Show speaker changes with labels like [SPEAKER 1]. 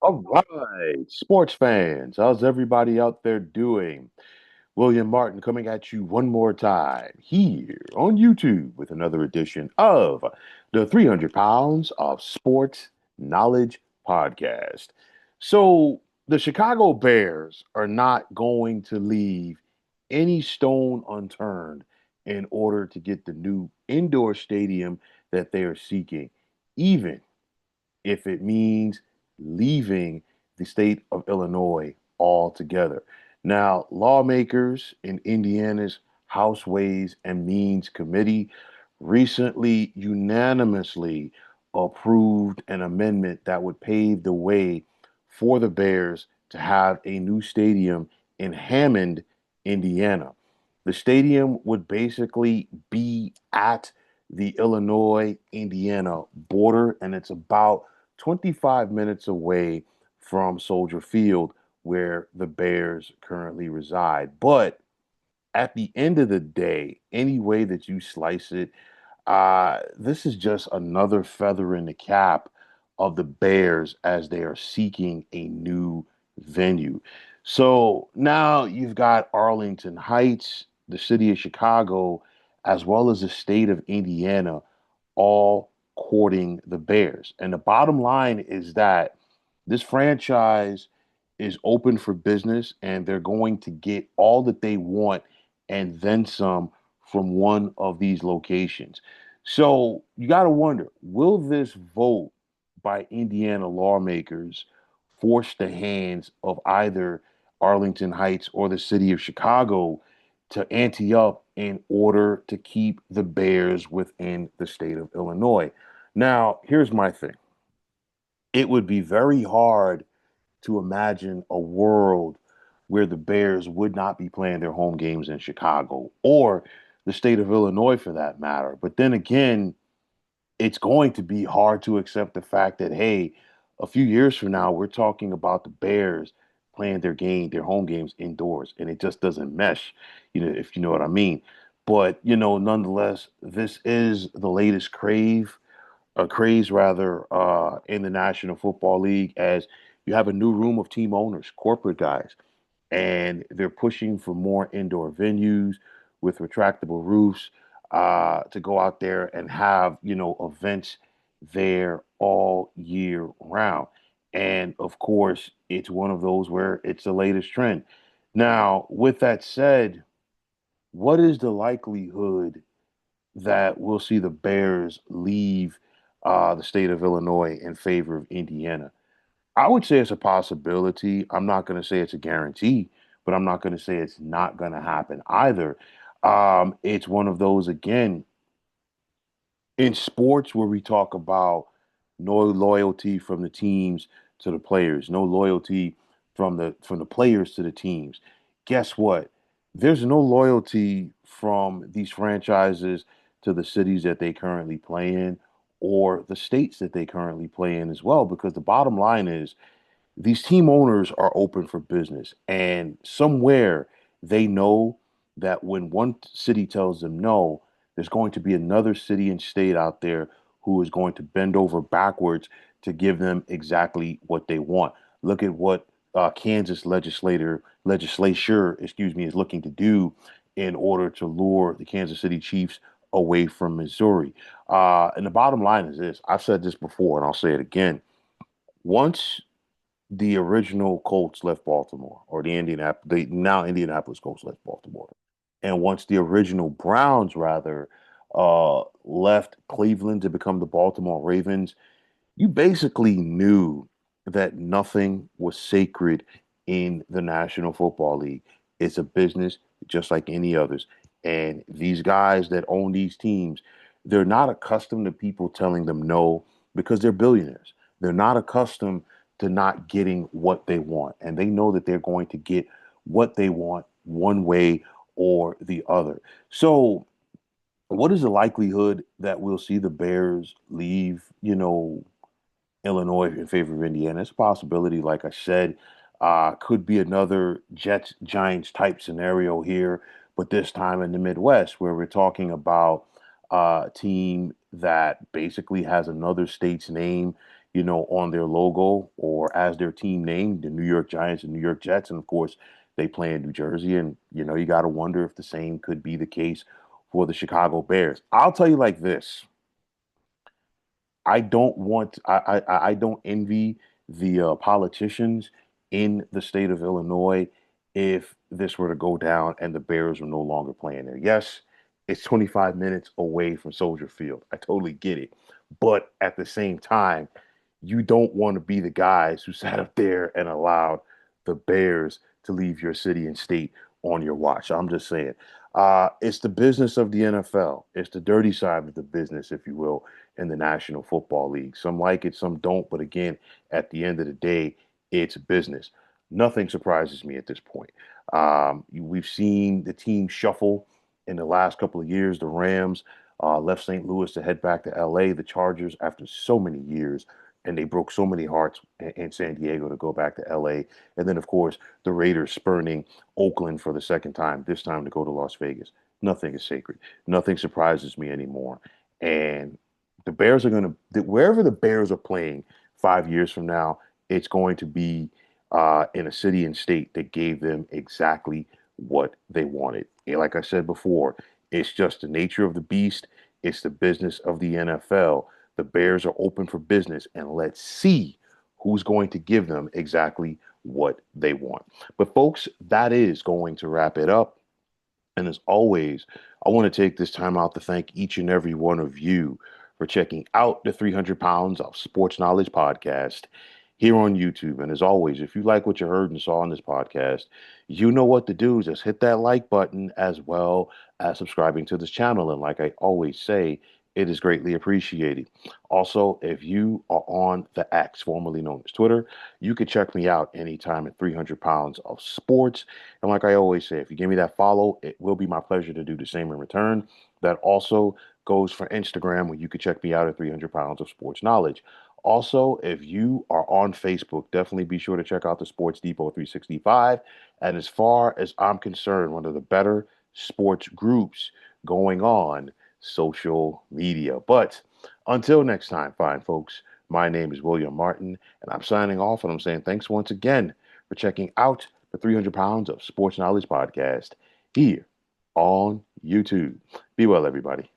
[SPEAKER 1] All right, sports fans, how's everybody out there doing? William Martin coming at you one more time here on YouTube with another edition of the 300 Pounds of Sports Knowledge podcast. So, the Chicago Bears are not going to leave any stone unturned in order to get the new indoor stadium that they are seeking, even if it means leaving the state of Illinois altogether. Now, lawmakers in Indiana's House Ways and Means Committee recently unanimously approved an amendment that would pave the way for the Bears to have a new stadium in Hammond, Indiana. The stadium would basically be at the Illinois Indiana border, and it's about 25 minutes away from Soldier Field, where the Bears currently reside. But at the end of the day, any way that you slice it, this is just another feather in the cap of the Bears as they are seeking a new venue. So now you've got Arlington Heights, the city of Chicago, as well as the state of Indiana, all courting the Bears. And the bottom line is that this franchise is open for business and they're going to get all that they want and then some from one of these locations. So you got to wonder, will this vote by Indiana lawmakers force the hands of either Arlington Heights or the city of Chicago to ante up in order to keep the Bears within the state of Illinois? Now, here's my thing. It would be very hard to imagine a world where the Bears would not be playing their home games in Chicago or the state of Illinois for that matter. But then again, it's going to be hard to accept the fact that, hey, a few years from now, we're talking about the Bears playing their home games indoors, and it just doesn't mesh, if you know what I mean. But, nonetheless, this is the latest craze rather, in the National Football League as you have a new room of team owners, corporate guys, and they're pushing for more indoor venues with retractable roofs to go out there and have events there all year round. And of course, it's one of those where it's the latest trend. Now, with that said, what is the likelihood that we'll see the Bears leave the state of Illinois in favor of Indiana? I would say it's a possibility. I'm not going to say it's a guarantee, but I'm not going to say it's not going to happen either. It's one of those, again, in sports where we talk about no loyalty from the teams to the players, no loyalty from the players to the teams. Guess what? There's no loyalty from these franchises to the cities that they currently play in or the states that they currently play in as well, because the bottom line is these team owners are open for business, and somewhere they know that when one city tells them no, there's going to be another city and state out there who is going to bend over backwards to give them exactly what they want. Look at what Kansas legislature, is looking to do in order to lure the Kansas City Chiefs away from Missouri. And the bottom line is this: I've said this before, and I'll say it again. Once the original Colts left Baltimore, or the now Indianapolis Colts left Baltimore, and once the original Browns rather left Cleveland to become the Baltimore Ravens, you basically knew that nothing was sacred in the National Football League. It's a business just like any others, and these guys that own these teams, they're not accustomed to people telling them no because they're billionaires. They're not accustomed to not getting what they want. And they know that they're going to get what they want one way or the other. So, what is the likelihood that we'll see the Bears leave, Illinois in favor of Indiana? It's a possibility, like I said. Could be another Jets Giants type scenario here, but this time in the Midwest, where we're talking about a team that basically has another state's name. on their logo or as their team name, the New York Giants and New York Jets. And of course, they play in New Jersey. And, you got to wonder if the same could be the case for the Chicago Bears. I'll tell you like this. I don't envy the politicians in the state of Illinois if this were to go down and the Bears were no longer playing there. Yes, it's 25 minutes away from Soldier Field. I totally get it. But at the same time, you don't want to be the guys who sat up there and allowed the Bears to leave your city and state on your watch. I'm just saying. It's the business of the NFL. It's the dirty side of the business, if you will, in the National Football League. Some like it, some don't. But again, at the end of the day, it's business. Nothing surprises me at this point. We've seen the team shuffle in the last couple of years. The Rams left St. Louis to head back to LA. The Chargers, after so many years, and they broke so many hearts in San Diego to go back to LA. And then, of course, the Raiders spurning Oakland for the second time, this time to go to Las Vegas. Nothing is sacred. Nothing surprises me anymore. And the Bears are going to, wherever the Bears are playing 5 years from now, it's going to be in a city and state that gave them exactly what they wanted. And like I said before, it's just the nature of the beast. It's the business of the NFL. The Bears are open for business, and let's see who's going to give them exactly what they want. But, folks, that is going to wrap it up. And as always, I want to take this time out to thank each and every one of you for checking out the 300 Pounds of Sports Knowledge podcast here on YouTube. And as always, if you like what you heard and saw on this podcast, you know what to do. Just hit that like button as well as subscribing to this channel. And like I always say, it is greatly appreciated. Also, if you are on the X, formerly known as Twitter, you can check me out anytime at 300 Pounds of Sports. And like I always say, if you give me that follow, it will be my pleasure to do the same in return. That also goes for Instagram, where you can check me out at 300 Pounds of Sports Knowledge. Also, if you are on Facebook, definitely be sure to check out the Sports Depot 365. And as far as I'm concerned, one of the better sports groups going on social media. But until next time, fine folks, my name is William Martin, and I'm signing off, and I'm saying thanks once again for checking out the 300 Pounds of Sports Knowledge podcast here on YouTube. Be well, everybody.